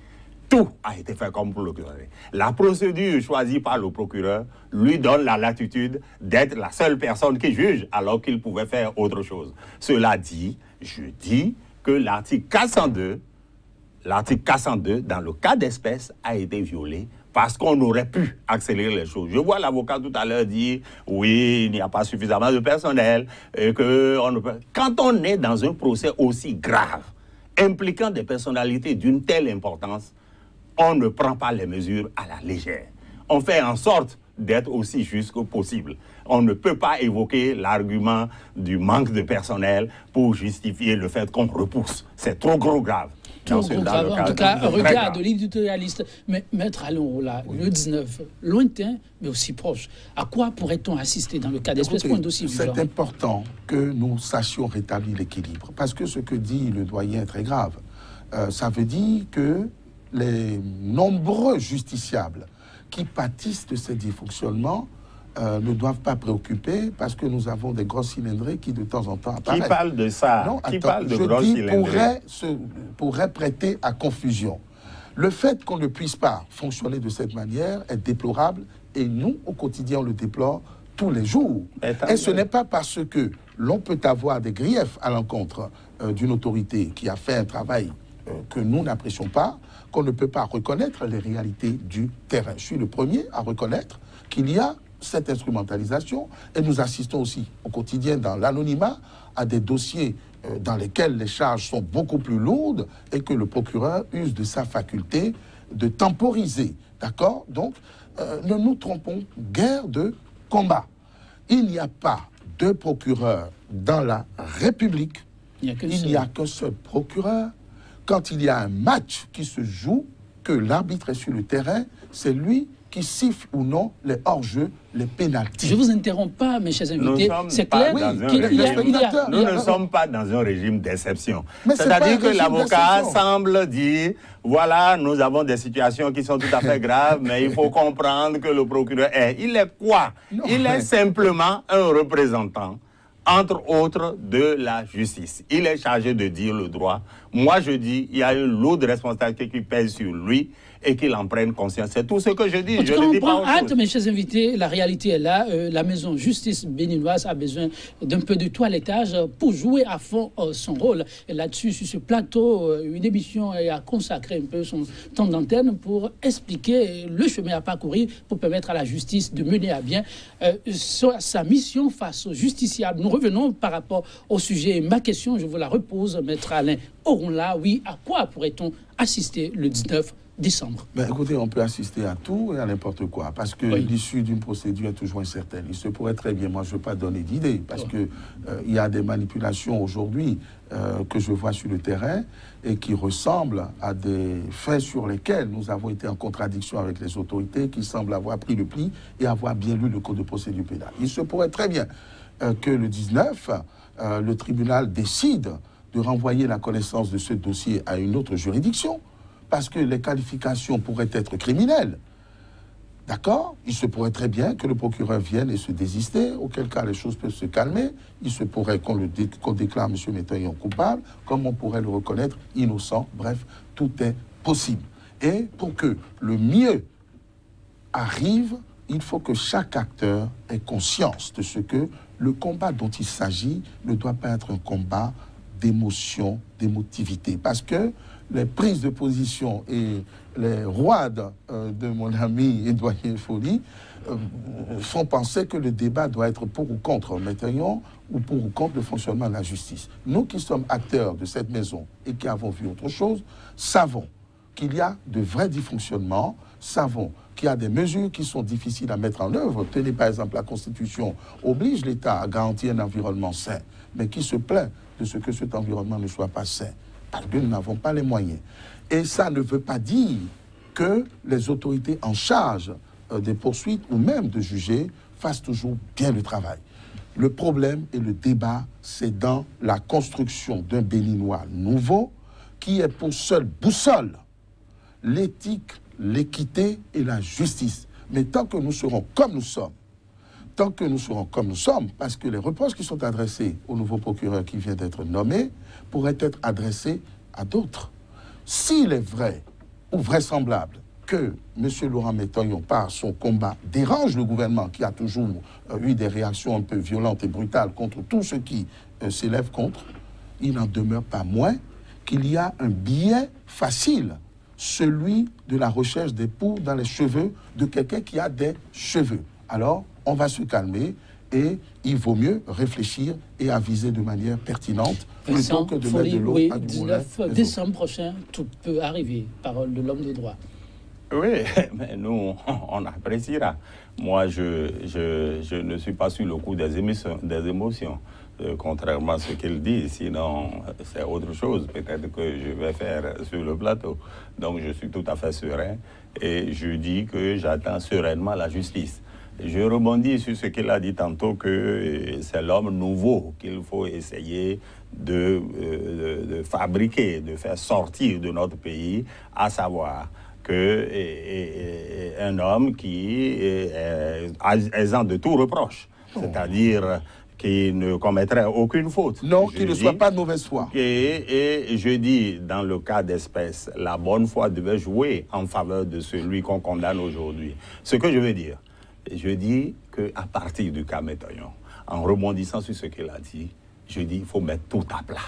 Tout a été fait comme pour le condamner. La procédure choisie par le procureur lui donne la latitude d'être la seule personne qui juge alors qu'il pouvait faire autre chose. Cela dit, je dis que l'article 402, dans le cas d'espèce, a été violé parce qu'on aurait pu accélérer les choses. Je vois l'avocat tout à l'heure dire « oui, il n'y a pas suffisamment de personnel, et que on ne peut... » Quand on est dans un procès aussi grave, impliquant des personnalités d'une telle importance, on ne prend pas les mesures à la légère. On fait en sorte d'être aussi juste que possible. On ne peut pas évoquer l'argument du manque de personnel pour justifier le fait qu'on repousse. C'est trop gros grave. En tout cas, regarde l'éditorialiste. Mais Maître Alain, là, oui. Le 19, lointain, mais aussi proche. À quoi pourrait-on assister dans le cas d'espèce pour un dossier? C'est important que nous sachions rétablir l'équilibre. Parce que ce que dit le doyen est très grave. Ça veut dire que les nombreux justiciables qui pâtissent de ces dysfonctionnements ne doivent pas préoccuper parce que nous avons des grosses cylindrées qui de temps en temps apparaissent. Qui parle de ça? Non, qui attends, parle de grosses cylindrées? pourrait prêter à confusion. Le fait qu'on ne puisse pas fonctionner de cette manière est déplorable et nous, au quotidien, on le déplore tous les jours. Et ce n'est pas parce que l'on peut avoir des griefs à l'encontre d'une autorité qui a fait un travail que nous n'apprécions pas, qu'on ne peut pas reconnaître les réalités du terrain. Je suis le premier à reconnaître qu'il y a cette instrumentalisation et nous assistons aussi au quotidien dans l'anonymat à des dossiers dans lesquels les charges sont beaucoup plus lourdes et que le procureur use de sa faculté de temporiser. D'accord? Donc, ne nous trompons guère de combat. Il n'y a pas de procureur dans la République. Il n'y a qu'un seul procureur. Quand il y a un match qui se joue, que l'arbitre est sur le terrain, c'est lui qui siffle ou non les hors-jeux, les pénaltys. Je ne vous interromps pas, mes chers invités. C'est clair qu'il nous ne sommes pas dans un régime d'exception. C'est-à-dire que l'avocat semble dire, voilà, nous avons des situations qui sont tout à fait graves, mais il faut comprendre que le procureur il est quoi? Il est simplement un représentant, entre autres, de la justice. Il est chargé de dire le droit. Moi, je dis, il y a une lourde responsabilité qui pèse sur lui et qu'il en prenne conscience. C'est tout ce que je dis. Je ne dis pas autre chose. Mes chers invités, la réalité est là. La maison justice béninoise a besoin d'un peu de toilettage pour jouer à fond son rôle. Et là-dessus, sur ce plateau, une émission a consacré un peu son temps d'antenne pour expliquer le chemin à parcourir pour permettre à la justice de mener à bien sa mission face aux justiciables. Nous revenons par rapport au sujet. Ma question, je vous la repose, Maître Alain Oronla. Oui, à quoi pourrait-on assister le 19 décembre? Ben, écoutez, on peut assister à tout et à n'importe quoi, parce que l'issue d'une procédure est toujours incertaine. Il se pourrait très bien, moi je ne veux pas donner d'idée, parce que il y a des manipulations aujourd'hui que je vois sur le terrain et qui ressemblent à des faits sur lesquels nous avons été en contradiction avec les autorités qui semblent avoir pris le pli et avoir bien lu le code de procédure pénale. Il se pourrait très bien que le 19, le tribunal décide de renvoyer la connaissance de ce dossier à une autre juridiction, parce que les qualifications pourraient être criminelles. D'accord? Il se pourrait très bien que le procureur vienne et se désister, auquel cas les choses peuvent se calmer. Il se pourrait qu'on déclare M. Métoyon coupable, comme on pourrait le reconnaître innocent. Bref, tout est possible. Et pour que le mieux arrive, il faut que chaque acteur ait conscience de ce que le combat dont il s'agit ne doit pas être un combat d'émotion, d'émotivité. Parce que les prises de position et les roides de mon ami Edouard Folly font penser que le débat doit être pour ou contre Métoyon ou pour ou contre le fonctionnement de la justice. Nous qui sommes acteurs de cette maison et qui avons vu autre chose, savons qu'il y a de vrais dysfonctionnements, savons qu'il y a des mesures qui sont difficiles à mettre en œuvre. Tenez par exemple, la Constitution oblige l'État à garantir un environnement sain, mais qui se plaint de ce que cet environnement ne soit pas sain, parce que nous n'avons pas les moyens. Et ça ne veut pas dire que les autorités en charge des poursuites ou même de juger fassent toujours bien le travail. Le problème et le débat, c'est dans la construction d'un Béninois nouveau qui est pour seule boussole l'éthique, l'équité et la justice. Mais tant que nous serons comme nous sommes, parce que les reproches qui sont adressés au nouveau procureur qui vient d'être nommé pourraient être adressés à d'autres. S'il est vrai ou vraisemblable que M. Laurent Métoyon, par son combat, dérange le gouvernement qui a toujours eu des réactions un peu violentes et brutales contre tout ce qui s'élève contre, il n'en demeure pas moins qu'il y a un biais facile, celui de la recherche des poux dans les cheveux de quelqu'un qui a des cheveux. Alors, on va se calmer et il vaut mieux réfléchir et aviser de manière pertinente plutôt que de mettre de l'eau à du moulin. 19 décembre prochain, tout peut arriver. Parole de l'homme de droit. Oui, mais nous, on appréciera. Moi, je ne suis pas sur le coup des émotions. Contrairement à ce qu'il dit, sinon c'est autre chose peut-être que je vais faire sur le plateau. Donc je suis tout à fait serein et je dis que j'attends sereinement la justice. Je rebondis sur ce qu'il a dit tantôt, que c'est l'homme nouveau qu'il faut essayer de fabriquer, de faire sortir de notre pays, à savoir que un homme qui est exempt de tout reproche, c'est-à-dire qui ne commettrait aucune faute. Non, qui ne soit pas de mauvaise foi. Et je dis, dans le cas d'espèce, la bonne foi devait jouer en faveur de celui qu'on condamne aujourd'hui. Ce que je veux dire, je dis qu'à partir du cas Métoyon, en rebondissant sur ce qu'il a dit, je dis qu'il faut mettre tout à plat.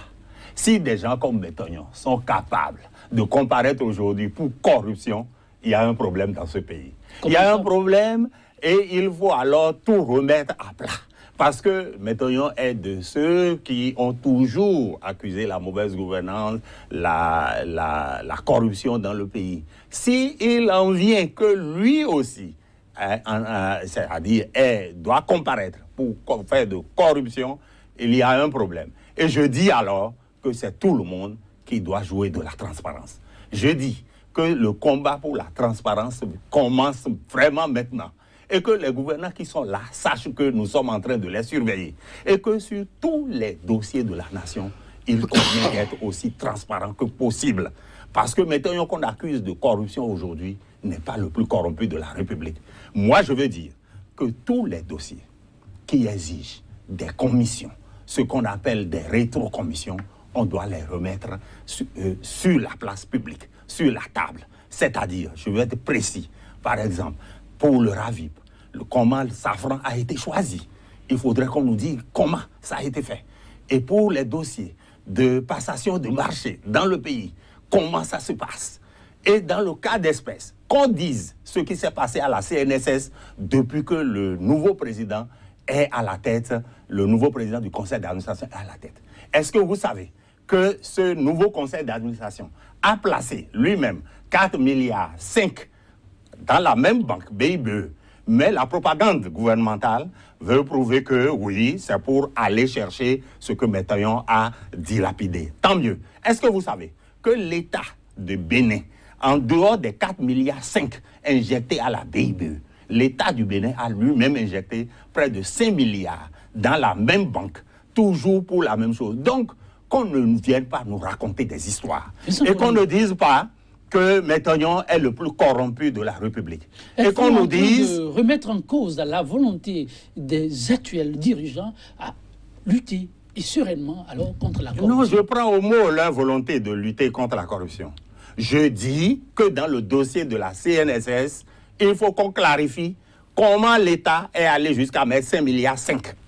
Si des gens comme Métoyon sont capables de comparaître aujourd'hui pour corruption, il y a un problème dans ce pays. Il y a un problème et il faut alors tout remettre à plat. Parce que Métoyon est de ceux qui ont toujours accusé la mauvaise gouvernance, la corruption dans le pays. S'il en vient que lui aussi, c'est-à-dire doit comparaître pour faire de corruption, il y a un problème. Et je dis alors que c'est tout le monde qui doit jouer de la transparence. Je dis que le combat pour la transparence commence vraiment maintenant. Et que les gouvernants qui sont là sachent que nous sommes en train de les surveiller. Et que sur tous les dossiers de la nation, il convient d'être aussi transparent que possible. Parce que Métoyon qu'on accuse de corruption aujourd'hui n'est pas le plus corrompu de la République. Moi, je veux dire que tous les dossiers qui exigent des commissions, ce qu'on appelle des rétrocommissions, on doit les remettre sur la place publique, sur la table. C'est-à-dire, je vais être précis, par exemple, pour le RAVIP, comment le safran a été choisi. Il faudrait qu'on nous dise comment ça a été fait. Et pour les dossiers de passation de marché dans le pays, comment ça se passe. Et dans le cas d'espèce, qu'on dise ce qui s'est passé à la CNSS depuis que le nouveau président est à la tête, le nouveau président du conseil d'administration est à la tête. Est-ce que vous savez que ce nouveau conseil d'administration a placé lui-même 4,5 milliards dans la même banque, BIBE, mais la propagande gouvernementale veut prouver que oui, c'est pour aller chercher ce que Métoyon a dilapidé. Tant mieux. Est-ce que vous savez que l'État de Bénin, en dehors des 4,5 milliards injectés à la BIBE, l'État du Bénin a lui-même injecté près de 5 milliards dans la même banque, toujours pour la même chose. Donc, qu'on ne vienne pas nous raconter des histoires et qu'on ne dise pas que Métognon est le plus corrompu de la République. Et qu'on nous dise... de remettre en cause la volonté des actuels dirigeants à lutter et sereinement alors contre la corruption. Non, je prends au mot leur volonté de lutter contre la corruption. Je dis que dans le dossier de la CNSS, il faut qu'on clarifie comment l'État est allé jusqu'à mettre 5,5 milliards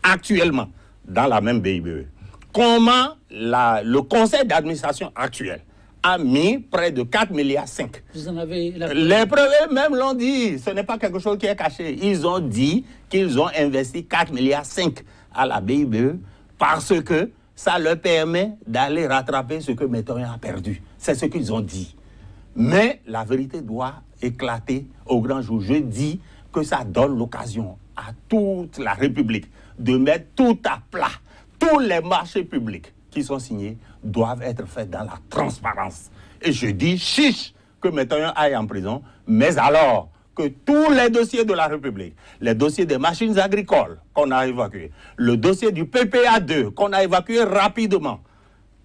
actuellement dans la même BIBE. Comment le conseil d'administration actuel a mis près de 4,5 milliards. Vous en avez la... Les preuves même l'ont dit, ce n'est pas quelque chose qui est caché. Ils ont dit qu'ils ont investi 4,5 milliards à la BIBE parce que ça leur permet d'aller rattraper ce que Métognon a perdu. C'est ce qu'ils ont dit. Mais la vérité doit éclater au grand jour. Je dis que ça donne l'occasion à toute la République de mettre tout à plat. Tous les marchés publics qui sont signés doivent être faits dans la transparence. Et je dis chiche que Métognon aille en prison, mais alors que tous les dossiers de la République, les dossiers des machines agricoles qu'on a évacués, le dossier du PPA2 qu'on a évacué rapidement,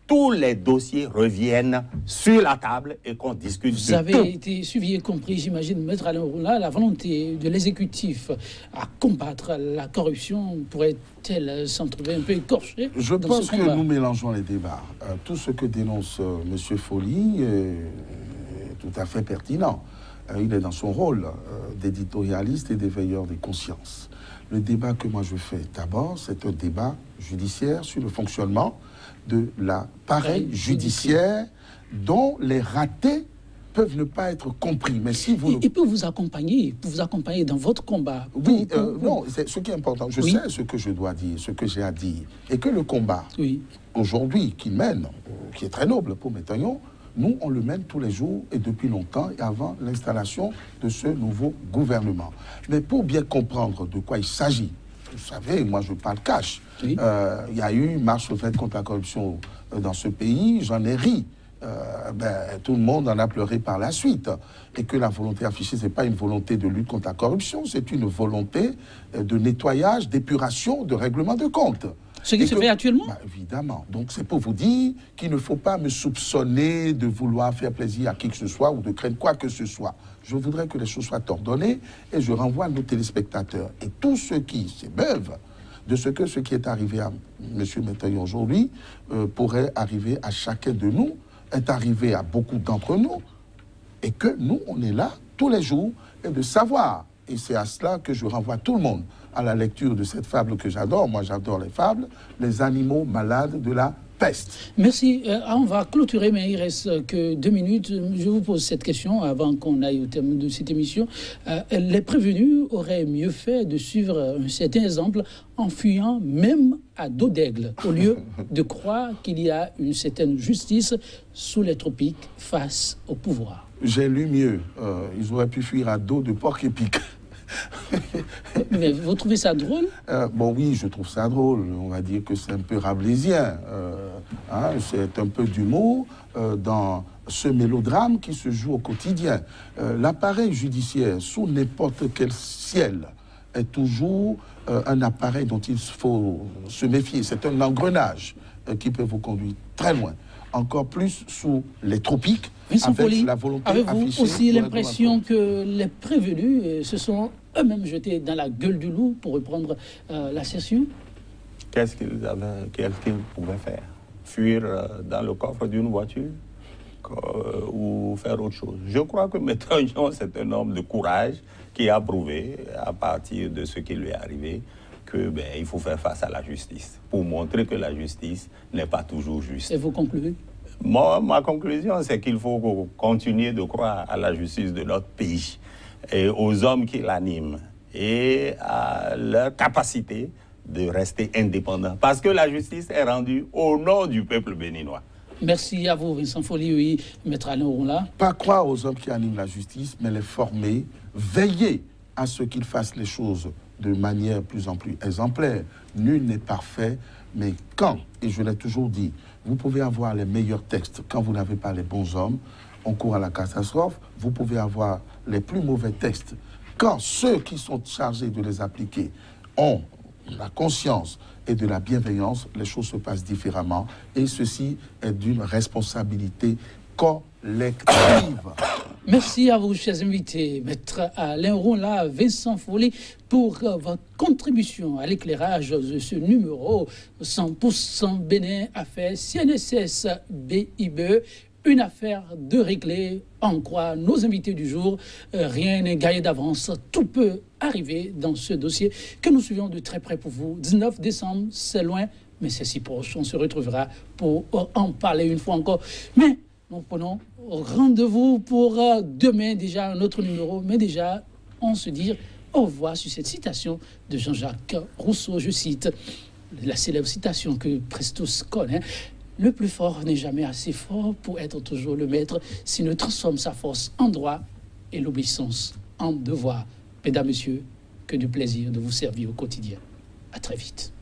tous les dossiers reviennent sur la table et qu'on discute de tout. Vous avez été suivi et compris, j'imagine, Maître Alain Orula, la volonté de l'exécutif à combattre la corruption pourrait-elle s'en trouver un peu écorchée? Je pense que nous mélangeons les débats. Tout ce que dénonce M. Folly est tout à fait pertinent. Il est dans son rôle d'éditorialiste et d'éveilleur des consciences. Le débat que moi je fais d'abord, c'est un débat judiciaire sur le fonctionnement de l'appareil judiciaire dont les ratés peuvent ne pas être compris. Mais si vous... Il peut vous accompagner dans votre combat. Oui, non, c'est ce qui est important. Je sais ce que je dois dire, ce que j'ai à dire. Et que le combat, aujourd'hui, qu'il mène, qui est très noble pour Métognon, nous, on le mène tous les jours et depuis longtemps et avant l'installation de ce nouveau gouvernement. Mais pour bien comprendre de quoi il s'agit, vous savez, moi je parle cash. Il y a eu marche faite contre la corruption dans ce pays, j'en ai ri. Tout le monde en a pleuré par la suite. Et que la volonté affichée, ce n'est pas une volonté de lutte contre la corruption, c'est une volonté de nettoyage, d'épuration, de règlement de comptes. Ce qui se fait actuellement? Évidemment. Donc c'est pour vous dire qu'il ne faut pas me soupçonner de vouloir faire plaisir à qui que ce soit ou de craindre quoi que ce soit. Je voudrais que les choses soient ordonnées et je renvoie à nos téléspectateurs. Et tous ceux qui s'émeuvent de ce qui est arrivé à M. Métognon aujourd'hui pourrait arriver à chacun de nous, est arrivé à beaucoup d'entre nous, et que nous, on est là tous les jours, et de savoir. Et c'est à cela que je renvoie tout le monde à la lecture de cette fable que j'adore. Moi, j'adore les fables. Les animaux malades de la peste. Merci. On va clôturer, mais il reste que 2 minutes. Je vous pose cette question avant qu'on aille au terme de cette émission. Les prévenus auraient mieux fait de suivre un certain exemple en fuyant même à dos d'aigle, au lieu de croire qu'il y a une certaine justice sous les tropiques face au pouvoir. J'ai lu mieux. Ils auraient pu fuir à dos de porc-épic. Mais vous trouvez ça drôle? Bon, oui, je trouve ça drôle. On va dire que c'est un peu rabelaisien. C'est un peu d'humour dans ce mélodrame qui se joue au quotidien. L'appareil judiciaire, sous n'importe quel ciel, est toujours un appareil dont il faut se méfier. C'est un engrenage qui peut vous conduire très loin. Encore plus sous les tropiques, avec la volonté affichée. Avez-vous aussi l'impression que les prévenus se sont eux-mêmes jetés dans la gueule du loup, pour reprendre l'assertion? Qu'est-ce qu'ils pouvaient faire? Fuir dans le coffre d'une voiture ou faire autre chose? Je crois que Métognon, c'est un homme de courage qui a prouvé, à partir de ce qui lui est arrivé, qu'il faut faire face à la justice, pour montrer que la justice n'est pas toujours juste. Et vous concluez? Ma conclusion, c'est qu'il faut continuer de croire à la justice de notre pays et aux hommes qui l'animent et à leur capacité de rester indépendants. Parce que la justice est rendue au nom du peuple béninois. Merci à vous, Vincent Folly, oui, Maître Alain Orula. Pas croire aux hommes qui animent la justice, mais les former, veiller à ce qu'ils fassent les choses de manière plus en plus exemplaire. Nul n'est parfait, mais quand, et je l'ai toujours dit, vous pouvez avoir les meilleurs textes quand vous n'avez pas les bons hommes, on court à la catastrophe. Vous pouvez avoir les plus mauvais textes quand ceux qui sont chargés de les appliquer ont la conscience et de la bienveillance, les choses se passent différemment. Et ceci est d'une responsabilité collective. Merci à vous, chers invités, Maître Alain Ronla, Vincent Folly, pour votre contribution à l'éclairage de ce numéro 100% Bénin Affaires CNSS BIBE. Une affaire de régler, en croit nos invités du jour. Rien n'est gagné d'avance, tout peut arriver dans ce dossier que nous suivons de très près pour vous. 19 décembre, c'est loin, mais c'est si proche. On se retrouvera pour en parler une fois encore. Mais nous prenons rendez-vous pour demain, déjà un autre numéro, mais déjà, on se dit au revoir sur cette citation de Jean-Jacques Rousseau. Je cite la célèbre citation que presque tous connaissent. Le plus fort n'est jamais assez fort pour être toujours le maître s'il ne transforme sa force en droit et l'obéissance en devoir. Mesdames, Messieurs, que du plaisir de vous servir au quotidien. À très vite.